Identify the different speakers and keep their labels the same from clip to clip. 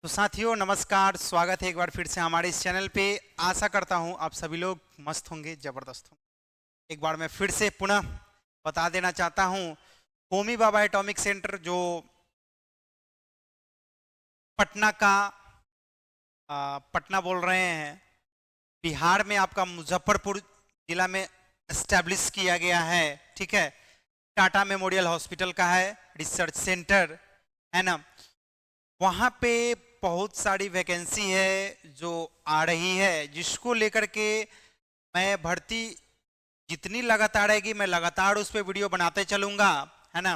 Speaker 1: तो साथियों नमस्कार, स्वागत है एक बार फिर से हमारे इस चैनल पे। आशा करता हूँ आप सभी लोग मस्त होंगे, जबरदस्त होंगे। एक बार मैं फिर से पुनः बता देना चाहता हूँ, होमी भाभा एटॉमिक सेंटर जो पटना का पटना बोल रहे हैं, बिहार में आपका मुजफ्फरपुर जिला में एस्टेब्लिश किया गया है। ठीक है, टाटा मेमोरियल हॉस्पिटल का है रिसर्च सेंटर, है ना। वहाँ पे बहुत सारी वैकेंसी है जो आ रही है, जिसको लेकर के मैं भर्ती जितनी लगातार आएगी मैं लगातार उस पर वीडियो बनाते चलूँगा, है ना।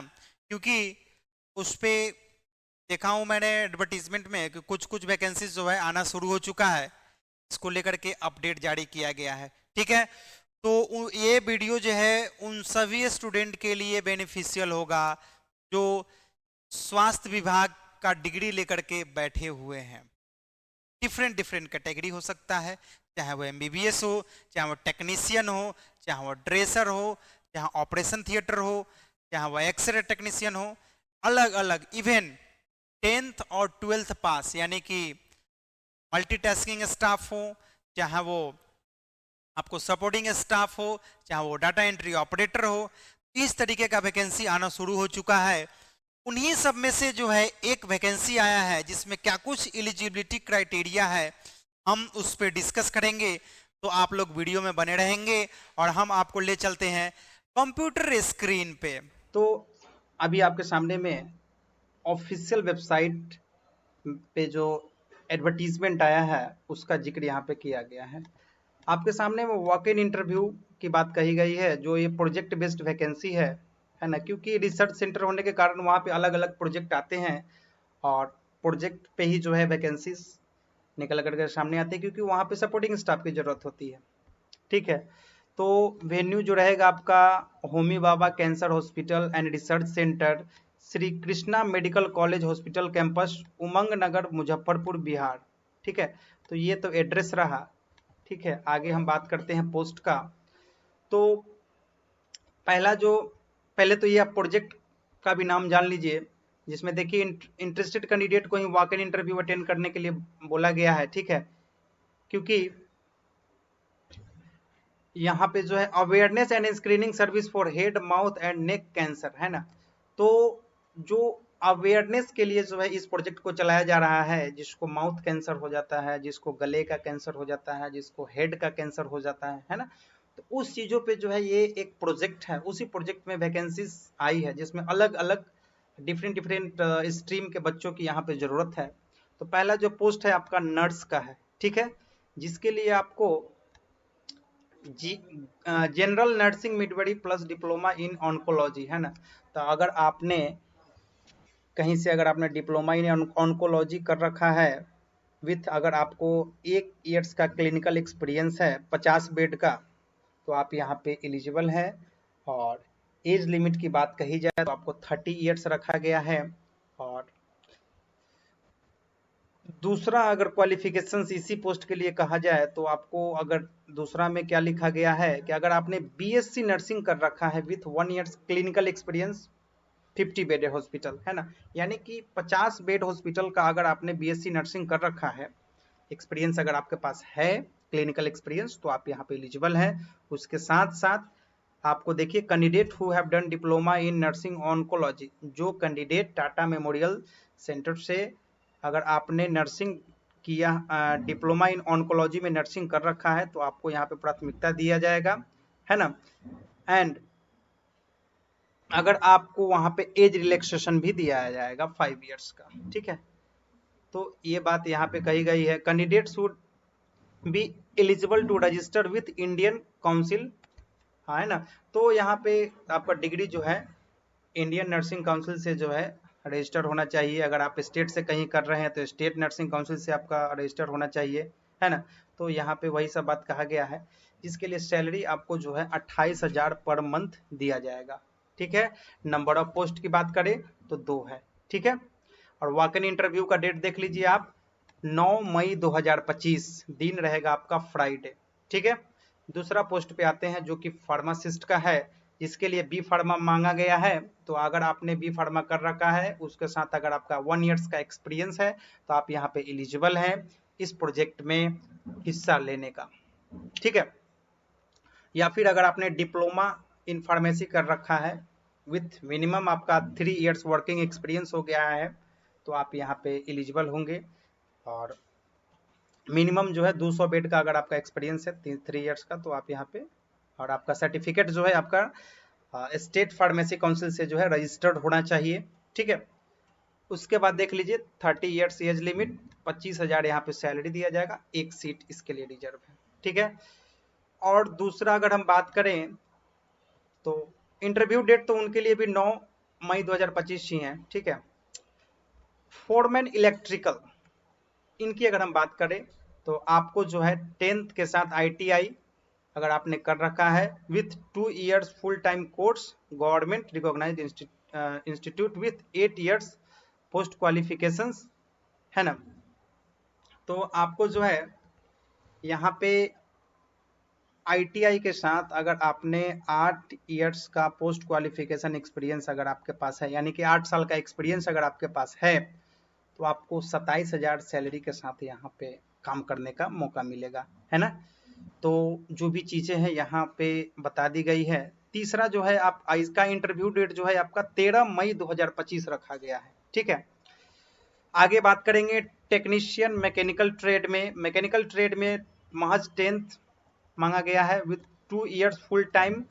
Speaker 1: क्योंकि उस पे देखा हूँ मैंने एडवर्टीजमेंट में कि कुछ कुछ वैकेंसीज जो है आना शुरू हो चुका है। इसको लेकर के अपडेट जारी किया गया है। ठीक है, तो ये वीडियो जो है उन सभी स्टूडेंट के लिए बेनिफिशियल होगा जो स्वास्थ्य विभाग का डिग्री लेकर के बैठे हुए हैं। डिफरेंट डिफरेंट कैटेगरी हो सकता है, चाहे वो एमबीबीएस हो, चाहे वो टेक्नीशियन हो, चाहे वो ड्रेसर हो, चाहे ऑपरेशन थिएटर हो, चाहे वो एक्सरे टेक्नीशियन हो, अलग अलग। इवन 10th और 12th पास यानी कि मल्टीटास्किंग स्टाफ हो, चाहे वो आपको सपोर्टिंग स्टाफ हो, चाहे वो डाटा एंट्री ऑपरेटर हो, इस तरीके का वैकेंसी आना शुरू हो चुका है। उन्हीं सब में से जो है एक वैकेंसी आया है जिसमें क्या कुछ एलिजिबिलिटी क्राइटेरिया है, हम उस पर डिस्कस करेंगे। तो आप लोग वीडियो में बने रहेंगे और हम आपको ले चलते हैं कंप्यूटर स्क्रीन पे। तो अभी आपके सामने में ऑफिशियल वेबसाइट पे जो एडवर्टीजमेंट आया है उसका जिक्र यहाँ पे किया गया है। आपके सामने में वॉक इन इंटरव्यू की बात कही गई है, जो ये प्रोजेक्ट बेस्ड वैकेंसी है ना। क्योंकि रिसर्च सेंटर होने के कारण वहाँ पे अलग अलग प्रोजेक्ट आते हैं और प्रोजेक्ट पे ही जो है वैकेंसीज निकल करके सामने आती है, क्योंकि वहाँ पे सपोर्टिंग स्टाफ की जरूरत होती है। ठीक है, तो वेन्यू जो रहेगा आपका Homi Bhabha cancer hospital and research centre, Shri Krishna medical college hospital campus, Umang Nagar, Muzaffarpur, Bihar. ठीक है, तो ये तो एड्रेस रहा। ठीक है, आगे हम बात करते हैं पोस्ट का। तो पहले तो ये आप प्रोजेक्ट का भी नाम जान लीजिए, जिसमें देखिए इंटरेस्टेड कैंडिडेट को ही वॉक इन इंटरव्यू अटेंड करने के लिए बोला गया है। ठीक है, क्योंकि यहाँ पे जो है awareness and screening service for head mouth and neck cancer, है ना। तो जो अवेयरनेस के लिए जो है इस प्रोजेक्ट को चलाया जा रहा है, जिसको माउथ कैंसर हो जाता है, जिसको गले का कैंसर हो जाता है, जिसको हेड का कैंसर हो जाता है ना। तो उस चीजों पे जो है ये एक प्रोजेक्ट है, उसी प्रोजेक्ट में वैकेंसीज आई है, जिसमें अलग अलग डिफरेंट डिफरेंट स्ट्रीम के बच्चों की यहाँ पे जरूरत है। तो पहला जो पोस्ट है आपका नर्स का है। ठीक है, जिसके लिए आपको G general nursing midwifery plus diploma in oncology, है ना। तो अगर आपने कहीं से अगर आपने डिप्लोमा इन ऑन्कोलॉजी कर रखा है विथ अगर आपको 1 ईयर्स का क्लिनिकल एक्सपीरियंस है 50 बेड का, तो आप यहाँ पे एलिजिबल है। और एज लिमिट की बात कही जाए तो आपको 30 ईयर्स रखा गया है। और दूसरा अगर क्वालिफिकेशंस इसी पोस्ट के लिए कहा जाए तो आपको अगर दूसरा में क्या लिखा गया है कि अगर आपने बीएससी नर्सिंग कर रखा है with 1 years clinical experience 50 bed hospital, है ना। यानी कि 50 बेड हॉस्पिटल का अगर आपने बीएससी नर्सिंग कर रखा है, एक्सपीरियंस अगर आपके पास है क्लिनिकल एक्सपीरियंस, तो आप यहाँ पे एलिजिबल है। उसके साथ साथ आपको देखिए candidate who have done diploma in nursing oncology, जो कैंडिडेट टाटा मेमोरियल सेंटर से अगर आपने नर्सिंग किया डिप्लोमा इन ऑन्कोलॉजी में नर्सिंग कर रखा है, तो आपको यहाँ पे प्राथमिकता दिया जाएगा, है ना। एंड अगर आपको वहां पे एज रिलैक्सेशन भी दिया जाएगा 5 ईयर्स का। ठीक है, तो ये बात यहाँ पे कही गई है। Candidate should be eligible to register with Indian council, हाँ, है ना। तो यहाँ पे आपका डिग्री जो है इंडियन नर्सिंग काउंसिल से जो है रजिस्टर होना चाहिए। अगर आप स्टेट से कहीं कर रहे हैं तो स्टेट नर्सिंग काउंसिल से आपका रजिस्टर होना चाहिए, है ना। तो यहाँ पे वही सब बात कहा गया है, जिसके लिए सैलरी आपको जो है 28,000 पर मंथ दिया जाएगा। ठीक है, नंबर ऑफ पोस्ट की बात करें तो 2 है। ठीक है, और वॉक इन इंटरव्यू का डेट देख लीजिए आप, 9 मई 2025, दिन रहेगा आपका फ्राइडे। ठीक है, दूसरा पोस्ट पे आते हैं जो कि फार्मासिस्ट का है,
Speaker 2: जिसके लिए बी फार्मा मांगा गया है। तो अगर आपने बी फार्मा कर रखा है, उसके साथ अगर आपका 1 ईयर्स का एक्सपीरियंस है, तो आप यहाँ पे एलिजिबल हैं इस प्रोजेक्ट में हिस्सा लेने का, ठीक है। या फिर अगर आपने डिप्लोमा इन फार्मेसी कर रखा है विथ मिनिमम आपका 3 ईयर्स वर्किंग एक्सपीरियंस हो गया है, तो आप यहाँ पे एलिजिबल होंगे। और मिनिमम जो है 200 बेड का अगर आपका एक्सपीरियंस है 3 ईयर्स का, तो आप यहाँ पे, और आपका सर्टिफिकेट जो है आपका स्टेट फार्मेसी काउंसिल से जो है रजिस्टर्ड होना चाहिए, ठीक है। उसके बाद देख लीजिए 30 ईयर्स एज लिमिट, 25,000 यहाँ पे सैलरी दिया जाएगा, एक सीट इसके लिए रिजर्व है, ठीक है। और दूसरा अगर हम बात करें तो इंटरव्यू डेट तो उनके लिए भी 9 मई 2025 ही है, ठीक है। फोरमैन इलेक्ट्रिकल, इनकी अगर हम बात करें तो आपको जो है 10th के साथ ITI अगर आपने कर रखा है with 2 years full time course government recognised institute with 8 years post qualifications, है ना। तो आपको जो है यहाँ पे ITI के साथ अगर आपने 8 ईयर्स का पोस्ट क्वालिफिकेशन एक्सपीरियंस अगर आपके पास है, यानी कि 8 साल का एक्सपीरियंस अगर आपके पास है, तो आपको 27,000 सैलरी के साथ यहाँ पे काम करने का मौका मिलेगा, है ना। तो जो भी चीजें हैं यहाँ पे बता दी गई है। तीसरा जो है आप इसका इंटरव्यू डेट जो है आपका 13 मई 2025 रखा गया है, ठीक है। आगे बात करेंगे टेक्नीशियन मैकेनिकल ट्रेड में। मैकेनिकल ट्रेड में महज 10th मांगा गया है with 2 years full time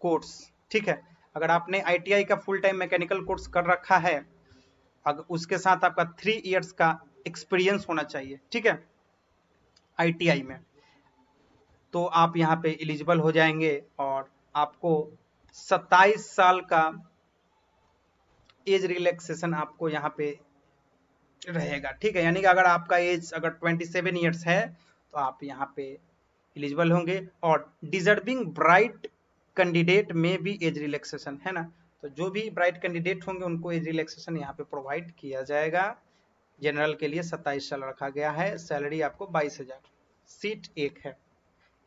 Speaker 2: course, ठीक है। अगर आपने ITI का फुल टाइम मैकेनिकल कोर्स कर रखा है, अगर उसके साथ आपका 3 ईयर्स का एक्सपीरियंस होना चाहिए, ठीक है, ITI में, तो आप यहाँ पे एलिजिबल हो जाएंगे और आपको 27 साल का एज रिलैक्सेशन आपको यहाँ पे रहेगा, ठीक है। यानी कि अगर आपका एज अगर 27 ईयर्स है, तो आप यहाँ पे एलिजिबल होंगे। और डिजर्विंग ब्राइट कैंडिडेट में भी एज रिलैक्सेशन, है ना। तो जो भी ब्राइट कैंडिडेट होंगे उनको एज रिलैक्सेशन यहाँ पे प्रोवाइड किया जाएगा। जनरल के लिए 27 साल रखा गया है, सैलरी आपको 22,000, सीट एक है।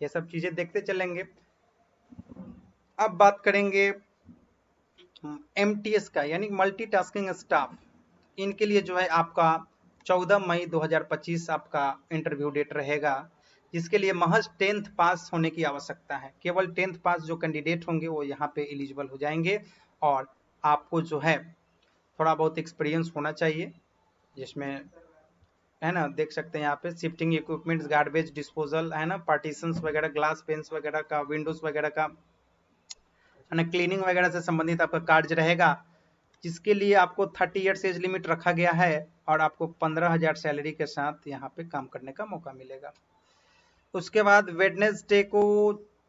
Speaker 2: ये सब चीजें देखते चलेंगे। अब बात करेंगे MTS का, यानी मल्टीटास्किंग स्टाफ। इनके लिए जो है आपका 14 मई 2025 आपका इंटरव्यू डेट रहेगा, जिसके लिए महज 10th पास होने की आवश्यकता है। केवल 10th पास जो कैंडिडेट होंगे वो यहाँ पे एलिजिबल हो जाएंगे। और आपको जो है थोड़ा बहुत एक्सपीरियंस होना चाहिए, जिसमें, है ना, देख सकते हैं यहाँ पे शिफ्टिंग इक्विपमेंट्स, गार्बेज डिस्पोजल, है ना, पार्टीशंस वगैरह, ग्लास पेंस वगैरह का, विंडोज वगैरह का, है ना, क्लीनिंग वगैरह से संबंधित आपका कार्य रहेगा, जिसके लिए आपको 30 ईयर्स एज लिमिट रखा गया है और आपको 15,000 सैलरी के साथ यहाँ पे काम करने का मौका मिलेगा। उसके बाद वेडनेसडे को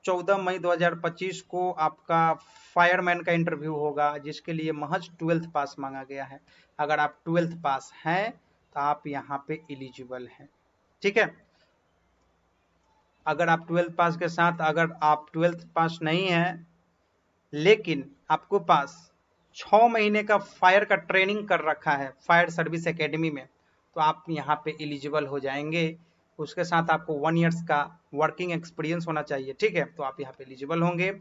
Speaker 2: 14 मई 2025 को आपका फायरमैन का इंटरव्यू होगा, जिसके लिए महज 12th पास मांगा गया है। अगर आप 12th पास हैं तो आप यहाँ पे एलिजिबल हैं, ठीक है। अगर आप 12th पास के साथ, अगर आप 12th पास नहीं है लेकिन आपको पास 6 महीने का फायर का ट्रेनिंग कर रखा है फायर सर्विस एकेडमी में, तो आप यहाँ पे एलिजिबल हो जाएंगे। उसके साथ आपको 1 ईयर्स का वर्किंग एक्सपीरियंस होना चाहिए, ठीक है, तो आप यहाँ पे एलिजिबल होंगे।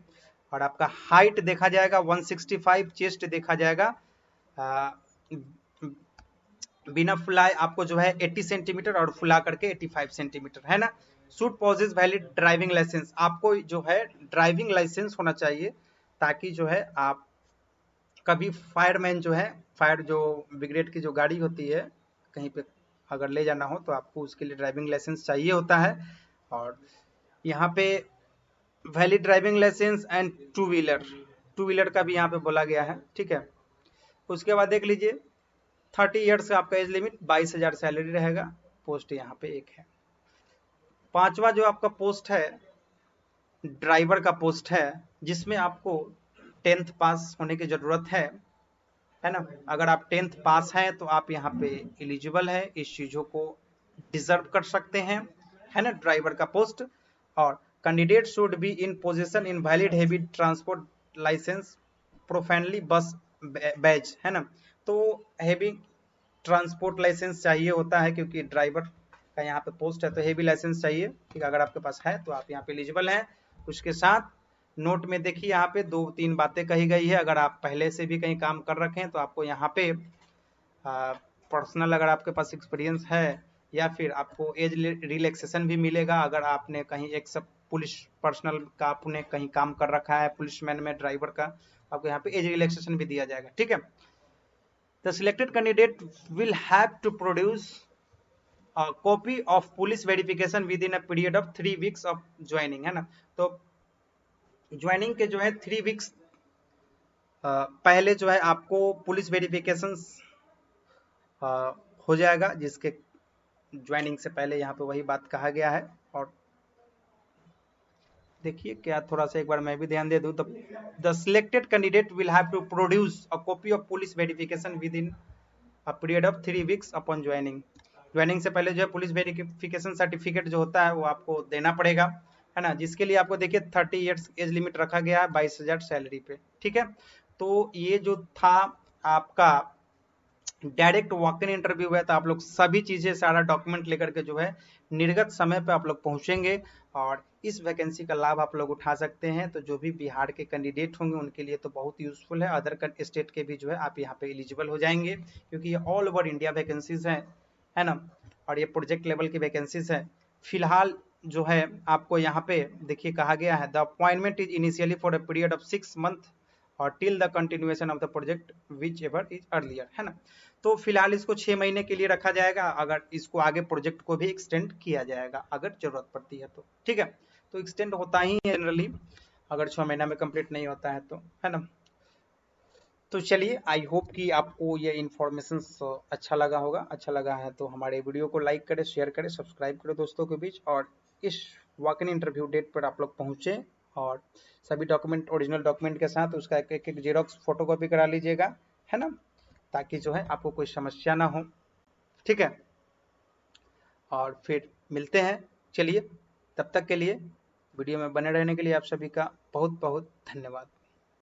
Speaker 2: और आपका हाइट देखा जाएगा 165, चेस्ट देखा जाएगा बिना फुलाए आपको जो है 80 सेंटीमीटर और फुला करके 85 सेंटीमीटर, है ना। Should possess valid driving licence, आपको जो है ड्राइविंग लाइसेंस होना चाहिए, ताकि जो है आप कभी फायरमैन जो है, फायर जो ब्रिगेड की जो गाड़ी होती है कहीं पे अगर ले जाना हो, तो आपको उसके लिए ड्राइविंग लाइसेंस चाहिए होता है। और यहाँ पे valid driving licence and two wheeler का भी यहाँ पे बोला गया है, ठीक है। उसके बाद देख लीजिए 30 ईयर्स का आपका एज लिमिट, 22,000 सैलरी रहेगा, पोस्ट यहाँ पे एक है। पांचवा जो आपका पोस्ट है ड्राइवर का पोस्ट है, जिसमें आपको 10th पास होने की जरूरत है ना। अगर आप 10th पास हैं तो आप यहाँ पे एलिजिबल है, इस चीजों को डिजर्व कर सकते हैं, है ना, ड्राइवर का पोस्ट। और candidate should be in position in valid heavy transport licence preferably bus badge, है ना। तो हेवी ट्रांसपोर्ट लाइसेंस चाहिए होता है, क्योंकि ड्राइवर का यहाँ पे पोस्ट है, तो हेवी लाइसेंस चाहिए, ठीक है। अगर आपके पास है तो आप यहाँ पे एलिजिबल हैं। उसके साथ नोट में देखिए यहाँ पे 2-3 बातें कही गई है। अगर आप पहले से भी कहीं काम कर रखे हैं तो आपको यहाँ पे पर्सनल अगर आपके पास एक्सपीरियंस है, या फिर आपको एज रिलैक्सेशन भी मिलेगा अगर आपने कहीं एक सब पुलिस पर्सनल का आपने कहीं काम कर रखा है, पुलिसमैन में ड्राइवर का, आपको यहाँ पे एज रिलैक्सेशन भी दिया जाएगा। ठीक है, the selected candidate will have to produce copy of police verification within a period of 3 weeks of joining, है ना। तो ज्वाइनिंग के जो है 3 वीक्स पहले जो है आपको पुलिस वेरिफिकेशन हो जाएगा, जिसके ज्वाइनिंग से पहले यहाँ पे वही बात कहा गया है। और देखिए क्या, थोड़ा सा एक बार मैं भी ध्यान दे दूं, the selected candidate will have to produce a copy of police verification within a period of 3 weeks upon joining. Joining से पहले जो है पुलिस वेरिफिकेशन सर्टिफिकेट जो होता है वो आपको देना पड़ेगा, है ना, जिसके लिए आपको देखिए 30 ईयर्स एज लिमिट रखा गया है, 22,000 सैलरी पे। ठीक है, तो ये जो था आपका डायरेक्ट वॉक इन इंटरव्यू है, तो आप लोग सभी चीजें सारा डॉक्यूमेंट लेकर के जो है निर्गत समय पे आप लोग पहुंचेंगे और इस वैकेंसी का लाभ आप लोग उठा सकते हैं। तो जो भी बिहार के कैंडिडेट होंगे उनके लिए तो बहुत यूजफुल है, अदर स्टेट के भी जो है आप यहाँ पे एलिजिबल हो जाएंगे, क्योंकि ये ऑल ओवर इंडिया वैकेंसीज है ना, और ये प्रोजेक्ट लेवल की वैकेंसीज है। फिलहाल जो है आपको यहाँ पे देखिए कहा गया है, the appointment is initially for a period of 6 month or till the continuation of the project whichever is earlier, है ना। तो फिलहाल इसको 6 महीने के लिए रखा जाएगा, अगर इसको आगे प्रोजेक्ट को भी एक्सटेंड किया जाएगा अगर जरूरत पड़ती है तो। ठीक है, तो एक्सटेंड होता ही है जनरली, अगर 6 महीना में कंप्लीट नहीं होता है तो, है ना। तो चलिए, आई होप कि आपको ये इन्फॉर्मेशन अच्छा लगा होगा। अच्छा लगा है तो हमारे वीडियो को लाइक करें, शेयर करें, सब्सक्राइब करें दोस्तों के बीच, और इस वॉक इन इंटरव्यू डेट पर आप लोग पहुंचे और सभी डॉक्यूमेंट ओरिजिनल डॉक्यूमेंट के साथ उसका एक जेरोक्स फोटोकॉपी करा लीजिएगा, है ना, ताकि जो है आपको कोई समस्या ना हो। ठीक है, और फिर मिलते हैं। चलिए, तब तक के लिए वीडियो में बने रहने के लिए आप सभी का बहुत बहुत धन्यवाद।